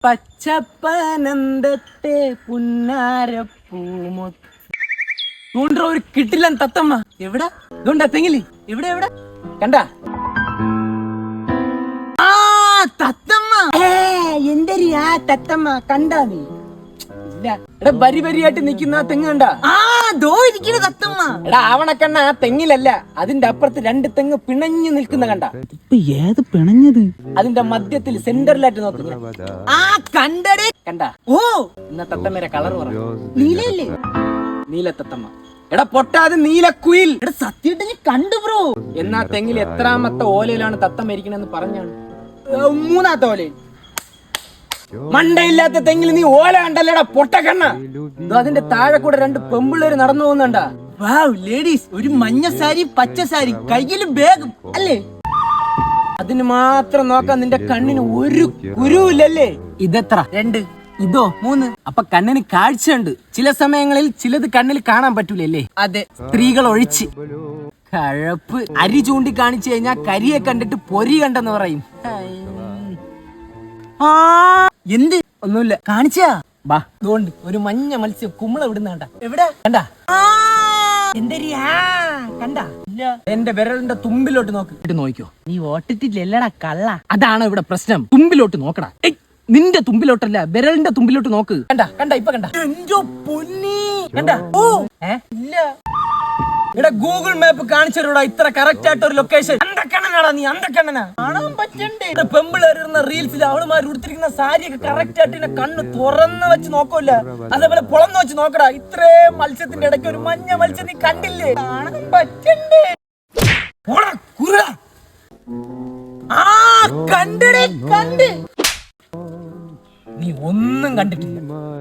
പച്ചപ്പനന്തത്തെ പുന്നാരപ്പൂമൊ ഒരു കിട്ടില്ല തത്തമ്മ. എവിടെ ഇതുണ്ടാ തെങ്ങില്? എവിടെ എവിടെ കണ്ട? ആ തത്തമ്മ. എന്തൊരു ആ തത്തമ്മ കണ്ടാ നീ? ഇല്ല എടാ, വരി വരിയായിട്ട് നിക്കുന്ന തെങ്ങ് കണ്ട? ഇരിക്കുന്ന തത്തമ്മ. എടാ ആവണക്കണ്ണ ആ തെങ്ങിലല്ല, അതിന്റെ അപ്പുറത്ത് രണ്ട് തെങ്ങ് പിണഞ്ഞു നിൽക്കുന്ന കണ്ട? ഇപ്പൊ ഏത് പിണഞ്ഞത്? അതിന്റെ മധ്യത്തിൽ സെന്ററിലായിട്ട് നോക്കുന്ന കണ്ടടേ കണ്ട? ഇന്ന തത്തമ്മേരെ കളർ പറ. നീലല്ലേ? നീല തത്തമ്മ. എടാ പൊട്ടാതെ നീലക്കുയിൽ. എടാ സത്യമായിട്ട് നീ കണ്ടു ബ്രോ. എന്നാ തെങ്ങിൽ എത്രാമത്തെ ഓലയിലാണ് തത്തമ്മ ഇരിക്കണെന്ന് പറഞ്ഞാണ്? മൂന്നാമത്തെ ഓലയിൽ. മണ്ടയില്ലാത്ത തെങ്ങിൽ നീ ഓല കണ്ടല്ലേടാ പൊട്ടക്കണ്ണ. അതിന്റെ താഴെ കൂടെ രണ്ട് പെമ്പിള്ളേര് നടന്നു പോകുന്നുണ്ടാ. ലേഡീസ്, ഒരു മഞ്ഞ സാരി പച്ച സാരി, കയ്യില് ബാഗും അല്ലേ? അതിന് മാത്രം നോക്കാൻ നിന്റെ കണ്ണിന് ഒരു കുരുവില്ലല്ലേ? ഇതെത്ര? 2. ഇതോ 3. അപ്പൊ കണ്ണിന് കാഴ്ചയുണ്ട്. ചില സമയങ്ങളിൽ ചിലത് കണ്ണിൽ കാണാൻ പറ്റൂലല്ലേ? അതെ, സ്ത്രീകൾ ഒഴിച്ച്. കഴപ്പ്. അരി ചൂണ്ടി കാണിച്ചു കഴിഞ്ഞാൽ കരിയെ കണ്ടിട്ട് പൊരി കണ്ടെന്ന് പറയും. എന്ത്? ഒന്നുമില്ല. കാണിച്ചാ ബാ. അതുകൊണ്ട് ഒരു മഞ്ഞ മത്സ്യം കുമ്പള വിടുന്ന കണ്ട? എവിടെ കണ്ട? എന്തരിയാ കണ്ട? ഇല്ല. എന്റെ വിരലിന്റെ തുമ്പിലോട്ട് നോക്ക്. നോക്കിയോ? നീ ഓട്ടിട്ടില്ലല്ലടാ കള്ള. അതാണ് ഇവിടെ പ്രശ്നം. തുമ്പിലോട്ട് നോക്കടാ. നിന്റെ തുമ്പിലോട്ടല്ല, വിരലിന്റെ തുമ്പിലോട്ട് നോക്ക്. കണ്ട കണ്ട? ഇപ്പൊ കണ്ട? എന്റെ പൊന്നി കണ്ട? ഇല്ല. ഇവിടെ ഗൂഗിൾ മാപ്പ് കാണിച്ചോടാ ഇത്ര കറക്റ്റ് ആയിട്ട് ഒരു ലൊക്കേഷൻ. അന്തക്കണ്ണനാടാ നീ, അന്തക്കണ്ണനാ. കാണാൻ പറ്റണ്ടേ? പെമ്പിളേറുന്ന റീൽസിൽ അവളുമാർ ഉടുത്തിരിക്കുന്ന സാരിയൊക്കെ കറക്റ്റ് ആയിട്ട് കണ്ണ് തുറന്ന് വെച്ച് നോക്കൂല. അതേപോലെ പുളന്ന് വെച്ച് നോക്കടാ. ഇത്രേ മത്സ്യത്തിന്റെ ഇടയ്ക്ക് ഒരു മഞ്ഞ മത്സ്യം നീ കണ്ടില്ലേ? കാണാൻ പറ്റണ്ടേ? കണ്ടടേ കണ്ട്. നീ ഒന്നും കണ്ടിട്ടില്ല.